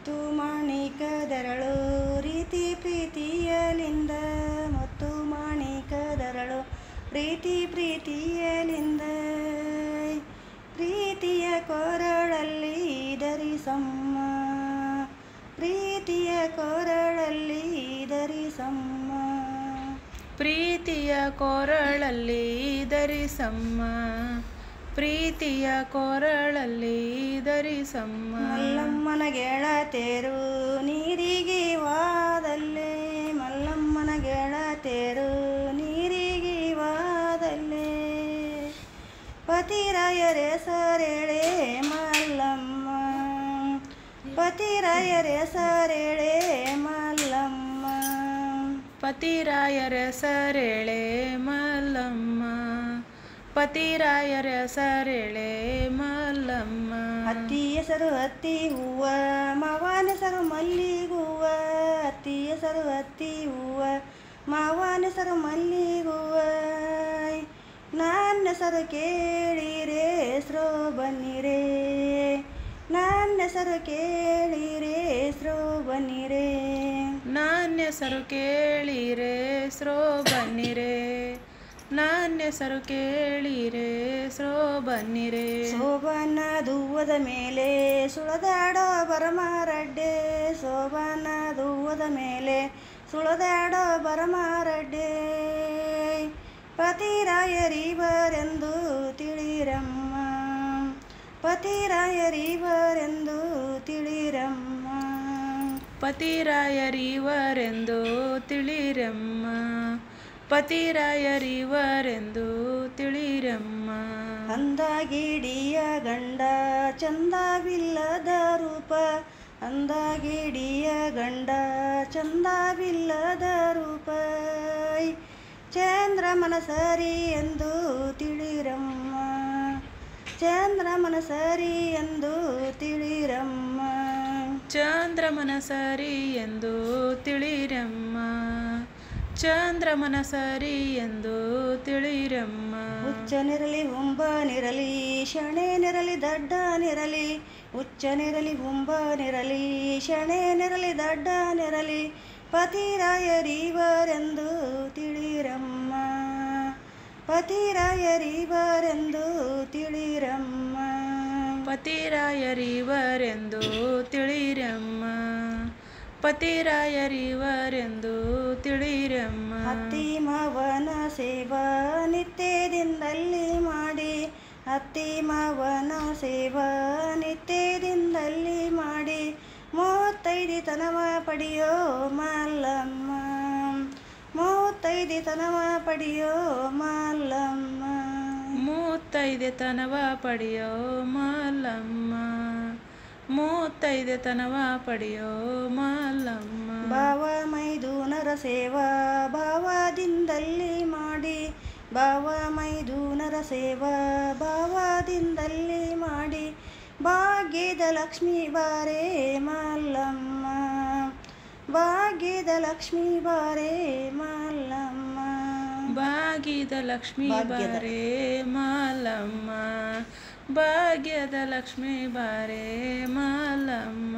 ಮುತ್ತು ಮಾಣಿಕದರಳು ರೀತಿ ಪ್ರೀತಿಯಲಿಂದ ಮುತ್ತು ಮಾಣಿಕದರಳು ಪ್ರೀತಿ ಪ್ರೀತಿಯಲಿಂದ ಪ್ರೀತಿಯ ಕೊರಳಲ್ಲಿ ಧರಿಸಮ್ಮ ಪ್ರೀತಿಯ ಕೊರಳಲ್ಲಿ ಧರಿಸಮ್ಮ ಪ್ರೀತಿಯ ಕೊರಳಲ್ಲಿ ಧರಿಸಮ್ಮ ಪ್ರೀತಿಯ ಕೊರಳಲ್ಲಿ ಧರಿಸಮ್ಮ ಮಲ್ಲಮ್ಮನ ಗೆಳತೇರು ನೀರಿಗೆ ವಾದಲ್ಲೇ ಮಲ್ಲಮ್ಮನ ಗೆಳತೇರು ನೀರಿಗೆ ವಾದಲ್ಲೇ ಪತಿರಾಯರೇ ಸರೆಳೆ ಮಲ್ಲಮ್ಮ ಪತಿರಾಯರೇ ಸರೆಳೆ ಮಲ್ಲಮ್ಮ ಪತಿರಾಯರ ಸರೆಳೆ ಮಲ್ಲಮ್ಮ ಪತಿರಾಯರ ಸರೆಳೆ ಮಲ್ಲಮ್ಮ ಅತ್ತಿ ಹೆಸರು ಹತ್ತಿ ಹೂವ ಮಾವನ ಹೆಸರು ಮಲ್ಲಿಗೂವ ಅತ್ತಿ ಹೆಸರು ಹತ್ತಿ ಹೂವ ಮಾವನ ಹೆಸರು ಮಲ್ಲಿಗೂವ ನನ್ನ ಹೆಸರು ಕೇಳಿರೆ ಹೆಸರು ಬನ್ನಿರೆ ನನ್ನ ಹೆಸರು ಕೇಳಿರೆ ಹೆಸರು ಬನ್ನಿರೆ ನನ್ನ ಹೆಸರು ಕೇಳಿರೆ ಹೆಸರು ಬನ್ನಿರೆ ನನ್ನ ಹೆಸರು ಕೇಳಿರೆ ಹೆಸರು ಬನ್ನಿರೆ ಶೋಭನ ದುವ್ವದ ಮೇಲೆ ಸುಳದಾಡೋ ಬರಮಾರಡ್ಡೆ ಶೋಭನ ದುವ್ವದ ಮೇಲೆ ಸುಳದಾಡೋ ಬರಮಾರಡ್ಡೆ ಪತಿರಾಯರಿವರೆಂದು ತಿಳಿರಮ್ಮ ಪತಿರಾಯರಿವರೆಂದು ತಿಳಿರಮ್ಮ ಪತಿರಾಯರಿವರೆಂದು ತಿಳಿರಮ್ಮ ಪತಿರಾಯರಿವರೆಂದು ತಿಳಿರಮ್ಮ ಅಂದಾಗಿಡಿಯ ಗಂಡ ಚಂದವಿಲ್ಲದ ರೂಪ ಅಂದಾಗಿಡಿಯ ಗಂಡ ಚಂದವಿಲ್ಲದ ರೂಪ ಚಂದ್ರಮನ ಸರಿ ಎಂದು ತಿಳಿರಮ್ಮ ಚಂದ್ರಮನ ಸರಿ ಎಂದು ತಿಳಿರಮ್ಮ ಚಂದ್ರಮನ ಸರಿ ಎಂದು ತಿಳಿರಮ್ಮ ಚಂದ್ರಮನ ಸರಿ ಎಂದು ತಿಳಿರಮ್ಮ ಹುಚ್ಚನಿರಲಿ ಹುಂಬನಿರಲಿ ಶಣೆನಿರಲಿ ದಡ್ಡನಿರಲಿ ಹುಚ್ಚನಿರಲಿ ಹುಂಬನಿರಲಿ ಶಣೆನಿರಲಿ ದಡ್ಡನಿರಲಿ ಪತಿರಾಯರಿವರೆಂದು ತಿಳಿರಮ್ಮ ಪತಿರಾಯರಿವರೆಂದು ತಿಳಿರಮ್ಮ ಪತಿರಾಯರಿವರೆಂದು ತಿಳಿರಮ್ಮ ಪತಿರಾಯರಿವರೆಂದು ತಿಳಿರಮ್ಮ ಅತ್ತಿ ಮಾವನ ಸೇವಾ ನಿತ್ಯದಿಂದಲೇ ಮಾಡಿ ಅತ್ತಿ ಮಾವನ ಸೇವಾ ನಿತ್ಯದಿಂದಲೇ ಮಾಡಿ 35 ತನವ ಪಡೆಯೋ ಮಲ್ಲಮ್ಮ 35 ತನವ ಪಡೆಯೋ ಮಲ್ಲಮ್ಮ 35 ತನವ ಪಡೆಯೋ ಮಲ್ಲಮ್ಮ 35 ತನವ ಪಡೆಯೋ ಮಲ್ಲಮ್ಮ ಭಾವ ಮೈದುನರ ಸೇವಾ ಭಾವದಿಂದಲೇ ಮಾಡಿ ಭಾವ ಮೈದುನರ ಸೇವಾ ಭಾವದಿಂದಲೇ ಮಾಡಿ ಭಾಗ್ಯದ ಲಕ್ಷ್ಮೀ ಬಾರೇ ಮಲ್ಲಮ್ಮ ಭಾಗ್ಯದ ಲಕ್ಷ್ಮೀ ಬಾರೇ ಮಲ್ಲಮ್ಮ ಭಾಗ್ಯದ ಲಕ್ಷ್ಮೀ ಬಾರೇ ಮಲ್ಲಮ್ಮ ಭಾಗ್ಯದ ಲಕ್ಷ್ಮೀ ಬಾರೇ ಮಲ್ಲಮ್ಮ